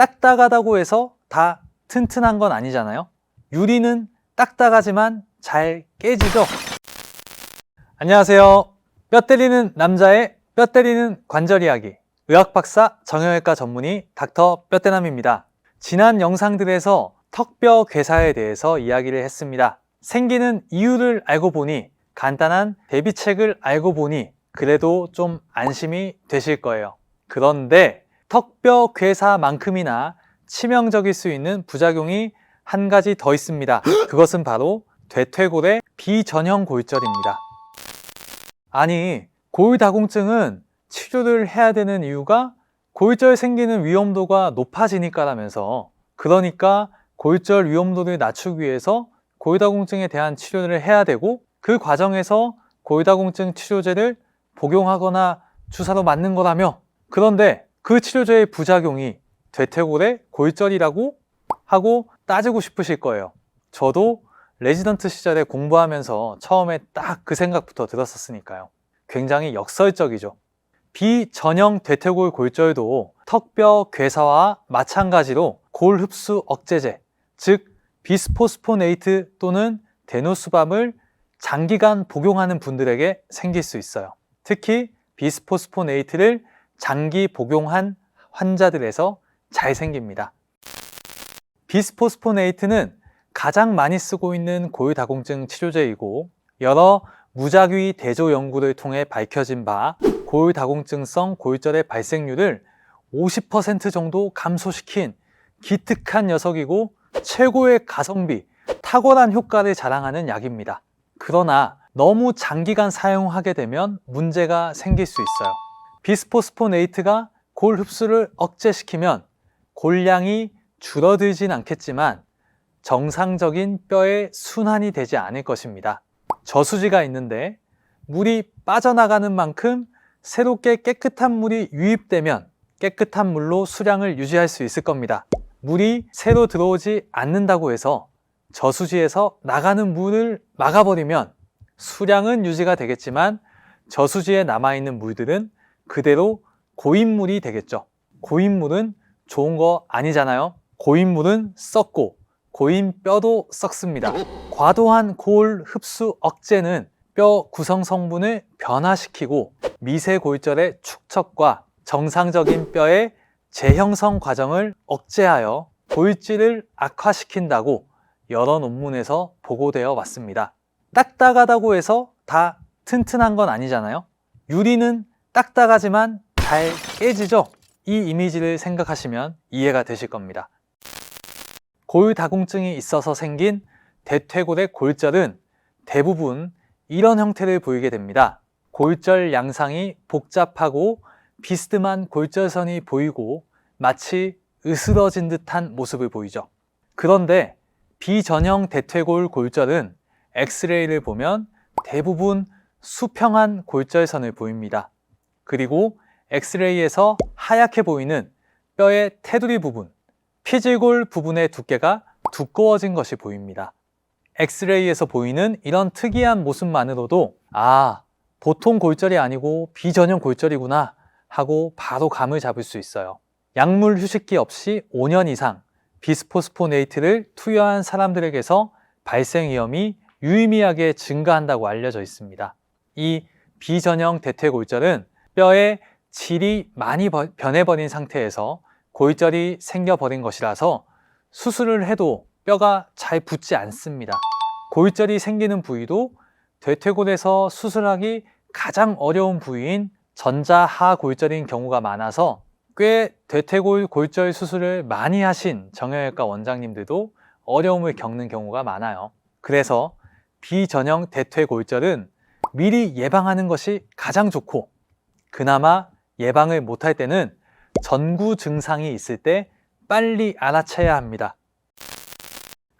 딱딱하다고 해서 다 튼튼한 건 아니잖아요. 유리는 딱딱하지만 잘 깨지죠. 안녕하세요. 뼈 때리는 남자의 뼈 때리는 관절 이야기, 의학박사 정형외과 전문의 닥터 뼈대남입니다. 지난 영상들에서 턱뼈 괴사에 대해서 이야기를 했습니다. 생기는 이유를 알고 보니, 간단한 대비책을 알고 보니 그래도 좀 안심이 되실 거예요. 그런데 턱뼈 괴사만큼이나 치명적일 수 있는 부작용이 한 가지 더 있습니다. 그것은 바로 대퇴골의 비전형 골절입니다. 아니, 골다공증은 치료를 해야 되는 이유가 골절 생기는 위험도가 높아지니까라면서, 그러니까 골절 위험도를 낮추기 위해서 골다공증에 대한 치료를 해야 되고, 그 과정에서 골다공증 치료제를 복용하거나 주사로 맞는 거라며, 그런데 그 치료제의 부작용이 대퇴골의 골절이라고 하고 따지고 싶으실 거예요. 저도 레지던트 시절에 공부하면서 처음에 딱 그 생각부터 들었었으니까요. 굉장히 역설적이죠. 비전형 대퇴골 골절도 턱뼈 괴사와 마찬가지로 골 흡수 억제제, 즉 비스포스포네이트 또는 데노스밤을 장기간 복용하는 분들에게 생길 수 있어요. 특히 비스포스포네이트를 장기 복용한 환자들에서 잘 생깁니다. 비스포스포네이트는 가장 많이 쓰고 있는 골다공증 치료제이고, 여러 무작위 대조 연구를 통해 밝혀진 바 골다공증성 골절의 발생률을 50% 정도 감소시킨 기특한 녀석이고, 최고의 가성비, 탁월한 효과를 자랑하는 약입니다. 그러나 너무 장기간 사용하게 되면 문제가 생길 수 있어요. 비스포스포네이트가 골 흡수를 억제시키면 골량이 줄어들진 않겠지만 정상적인 뼈의 순환이 되지 않을 것입니다. 저수지가 있는데 물이 빠져나가는 만큼 새롭게 깨끗한 물이 유입되면 깨끗한 물로 수량을 유지할 수 있을 겁니다. 물이 새로 들어오지 않는다고 해서 저수지에서 나가는 물을 막아버리면 수량은 유지가 되겠지만 저수지에 남아있는 물들은 그대로 고인물이 되겠죠. 고인물은 좋은 거 아니잖아요. 고인물은 썩고 고인뼈도 썩습니다. 과도한 골 흡수 억제는 뼈 구성 성분을 변화시키고 미세골절의 축적과 정상적인 뼈의 재형성 과정을 억제하여 골질을 악화시킨다고 여러 논문에서 보고되어 왔습니다. 딱딱하다고 해서 다 튼튼한 건 아니잖아요. 유리는 딱딱하지만 잘 깨지죠? 이 이미지를 생각하시면 이해가 되실 겁니다. 골다공증이 있어서 생긴 대퇴골의 골절은 대부분 이런 형태를 보이게 됩니다. 골절 양상이 복잡하고 비스듬한 골절선이 보이고 마치 으스러진 듯한 모습을 보이죠. 그런데 비전형 대퇴골 골절은 엑스레이를 보면 대부분 수평한 골절선을 보입니다. 그리고 엑스레이에서 하얗게 보이는 뼈의 테두리 부분, 피질골 부분의 두께가 두꺼워진 것이 보입니다. 엑스레이에서 보이는 이런 특이한 모습만으로도 보통 골절이 아니고 비전형 골절이구나 하고 바로 감을 잡을 수 있어요. 약물 휴식기 없이 5년 이상 비스포스포네이트를 투여한 사람들에게서 발생 위험이 유의미하게 증가한다고 알려져 있습니다. 이 비전형 대퇴골절은 뼈의 질이 많이 변해버린 상태에서 골절이 생겨버린 것이라서 수술을 해도 뼈가 잘 붙지 않습니다. 골절이 생기는 부위도 대퇴골에서 수술하기 가장 어려운 부위인 전자하골절인 경우가 많아서 꽤 대퇴골 골절 수술을 많이 하신 정형외과 원장님들도 어려움을 겪는 경우가 많아요. 그래서 비전형 대퇴골절은 미리 예방하는 것이 가장 좋고, 그나마 예방을 못할 때는 전구 증상이 있을 때 빨리 알아채야 합니다.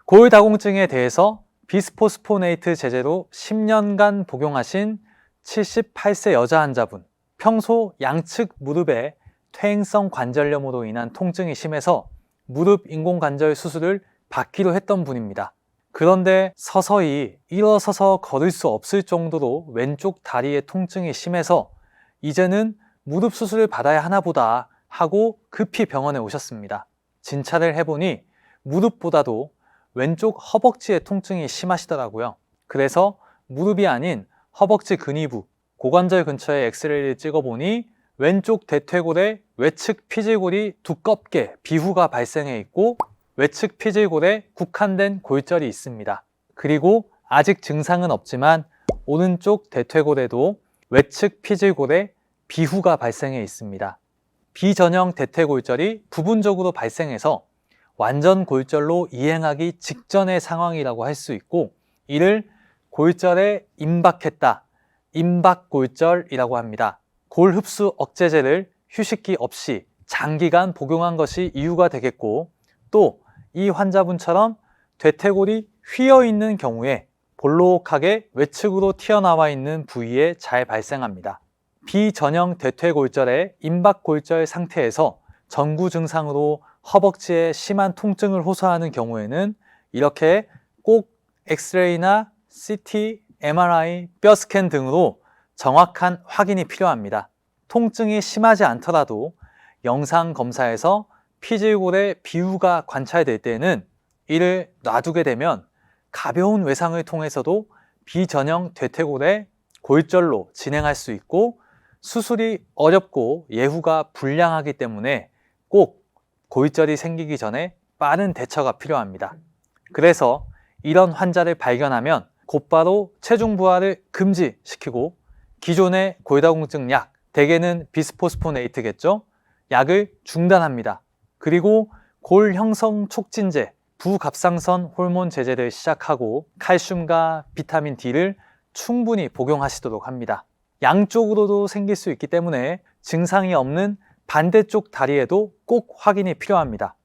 골다공증에 대해서 비스포스포네이트 제제로 10년간 복용하신 78세 여자 환자분, 평소 양측 무릎에 퇴행성 관절염으로 인한 통증이 심해서 무릎 인공관절 수술을 받기로 했던 분입니다. 그런데 서서히 일어서서 걸을 수 없을 정도로 왼쪽 다리의 통증이 심해서 이제는 무릎 수술을 받아야 하나 보다 하고 급히 병원에 오셨습니다. 진찰을 해보니 무릎보다도 왼쪽 허벅지의 통증이 심하시더라고요. 그래서 무릎이 아닌 허벅지 근위부, 고관절 근처에 엑스레이를 찍어보니 왼쪽 대퇴골에 외측 피질골이 두껍게 비후가 발생해 있고 외측 피질골에 국한된 골절이 있습니다. 그리고 아직 증상은 없지만 오른쪽 대퇴골에도 외측 피질골에 비후가 발생해 있습니다. 비전형 대퇴골절이 부분적으로 발생해서 완전 골절로 이행하기 직전의 상황이라고 할 수 있고, 이를 골절에 임박했다, 임박골절이라고 합니다. 골 흡수 억제제를 휴식기 없이 장기간 복용한 것이 이유가 되겠고, 또 이 환자분처럼 대퇴골이 휘어 있는 경우에 볼록하게 외측으로 튀어나와 있는 부위에 잘 발생합니다. 비전형 대퇴골절의 임박골절 상태에서 전구 증상으로 허벅지에 심한 통증을 호소하는 경우에는 이렇게 꼭 엑스레이나 CT, MRI, 뼈 스캔 등으로 정확한 확인이 필요합니다. 통증이 심하지 않더라도 영상 검사에서 피질골의 비후가 관찰될 때는 이를 놔두게 되면 가벼운 외상을 통해서도 비전형 대퇴골의 골절로 진행할 수 있고, 수술이 어렵고 예후가 불량하기 때문에 꼭 골절이 생기기 전에 빠른 대처가 필요합니다. 그래서 이런 환자를 발견하면 곧바로 체중 부하를 금지시키고 기존의 골다공증 약, 대개는 비스포스포네이트겠죠? 약을 중단합니다. 그리고 골 형성 촉진제, 부갑상선 호르몬 제제를 시작하고 칼슘과 비타민 D를 충분히 복용하시도록 합니다. 양쪽으로도 생길 수 있기 때문에 증상이 없는 반대쪽 다리에도 꼭 확인이 필요합니다.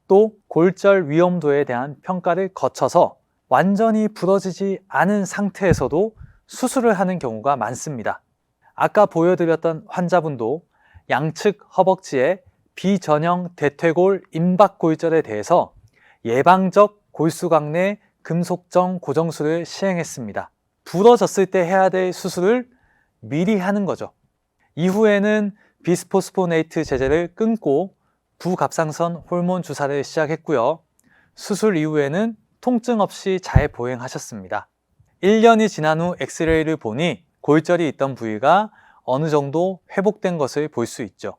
또 골절 위험도에 대한 평가를 거쳐서 완전히 부러지지 않은 상태에서도 수술을 하는 경우가 많습니다. 아까 보여드렸던 환자분도 양측 허벅지에 비전형 대퇴골 임박골절에 대해서 예방적 골수광내 금속정 고정술을 시행했습니다. 부러졌을 때 해야 될 수술을 미리 하는 거죠. 이후에는 비스포스포네이트 제제를 끊고 부갑상선 호르몬 주사를 시작했고요. 수술 이후에는 통증 없이 잘 보행하셨습니다. 1년이 지난 후 엑스레이를 보니 골절이 있던 부위가 어느 정도 회복된 것을 볼 수 있죠.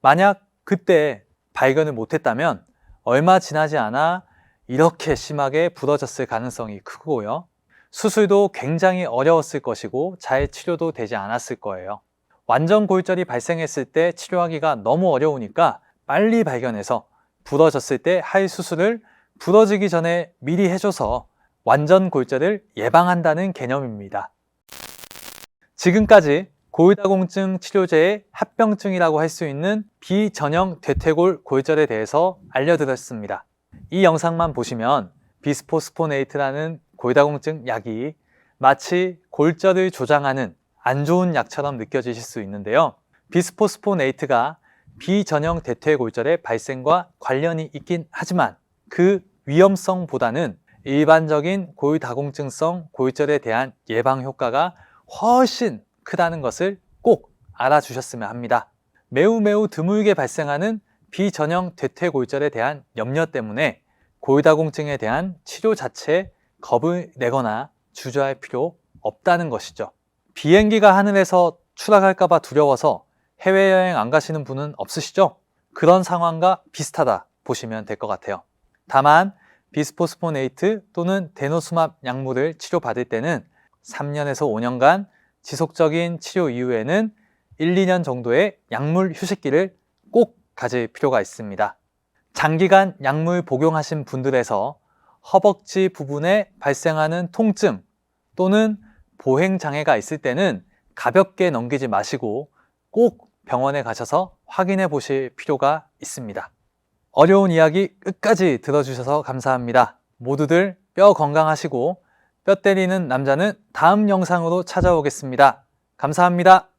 만약 그때 발견을 못했다면 얼마 지나지 않아 이렇게 심하게 부러졌을 가능성이 크고요. 수술도 굉장히 어려웠을 것이고 잘 치료도 되지 않았을 거예요. 완전 골절이 발생했을 때 치료하기가 너무 어려우니까 빨리 발견해서 부러졌을 때 할 수술을 부러지기 전에 미리 해줘서 완전 골절을 예방한다는 개념입니다. 지금까지 골다공증 치료제의 합병증이라고 할 수 있는 비전형 대퇴골 골절에 대해서 알려드렸습니다. 이 영상만 보시면 비스포스포네이트라는 골다공증 약이 마치 골절을 조장하는 안 좋은 약처럼 느껴지실 수 있는데요. 비스포스포네이트가 비전형 대퇴골절의 발생과 관련이 있긴 하지만 그 위험성보다는 일반적인 골다공증성 골절에 대한 예방 효과가 훨씬 크다는 것을 꼭 알아주셨으면 합니다. 매우 드물게 발생하는 비전형 대퇴골절에 대한 염려 때문에 골다공증에 대한 치료 자체에 겁을 내거나 주저할 필요 없다는 것이죠. 비행기가 하늘에서 추락할까 봐 두려워서 해외여행 안 가시는 분은 없으시죠? 그런 상황과 비슷하다 보시면 될 것 같아요. 다만 비스포스포네이트 또는 데노스맙 약물을 치료받을 때는 3년에서 5년간 지속적인 치료 이후에는 1, 2년 정도의 약물 휴식기를 꼭 가질 필요가 있습니다. 장기간 약물 복용하신 분들에서 허벅지 부분에 발생하는 통증 또는 보행장애가 있을 때는 가볍게 넘기지 마시고 꼭 병원에 가셔서 확인해 보실 필요가 있습니다. 어려운 이야기 끝까지 들어주셔서 감사합니다. 모두들 뼈 건강하시고 뼈 때리는 남자는 다음 영상으로 찾아오겠습니다. 감사합니다.